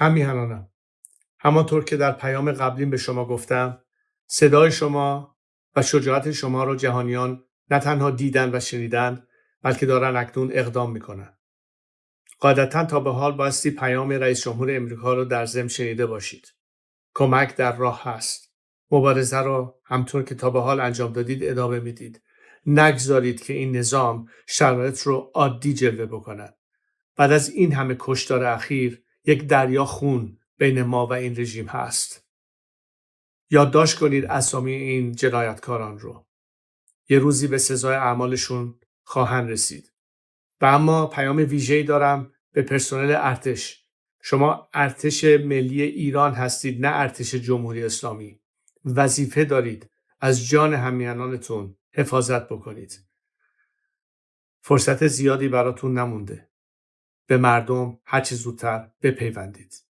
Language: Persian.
همیهنانم، همانطور که در پیام قبلیم به شما گفتم، صدای شما و شجاعت شما را جهانیان نه تنها دیدن و شنیدن، بلکه دارن اکنون اقدام میکنن. قاعدتا تا به حال بایستی پیام رئیس جمهور امریکا رو در ضمن شنیده باشید. کمک در راه هست. مبارزه را همطور که تا به حال انجام دادید ادامه میدید. نگذارید که این نظام شرایط رو عادی جلوه بکند. بعد از این همه کشتار اخیر، یک دریا خون بین ما و این رژیم هست. یادداشت کنید اسامی این جنایتکاران رو. یه روزی به سزای اعمالشون خواهند رسید. و اما پیام ویژه‌ای دارم به پرسنل ارتش. شما ارتش ملی ایران هستید، نه ارتش جمهوری اسلامی. وظیفه دارید از جان همیهنانتون حفاظت بکنید. فرصت زیادی براتون نمونده. به مردم هرچه زودتر بپیوندید.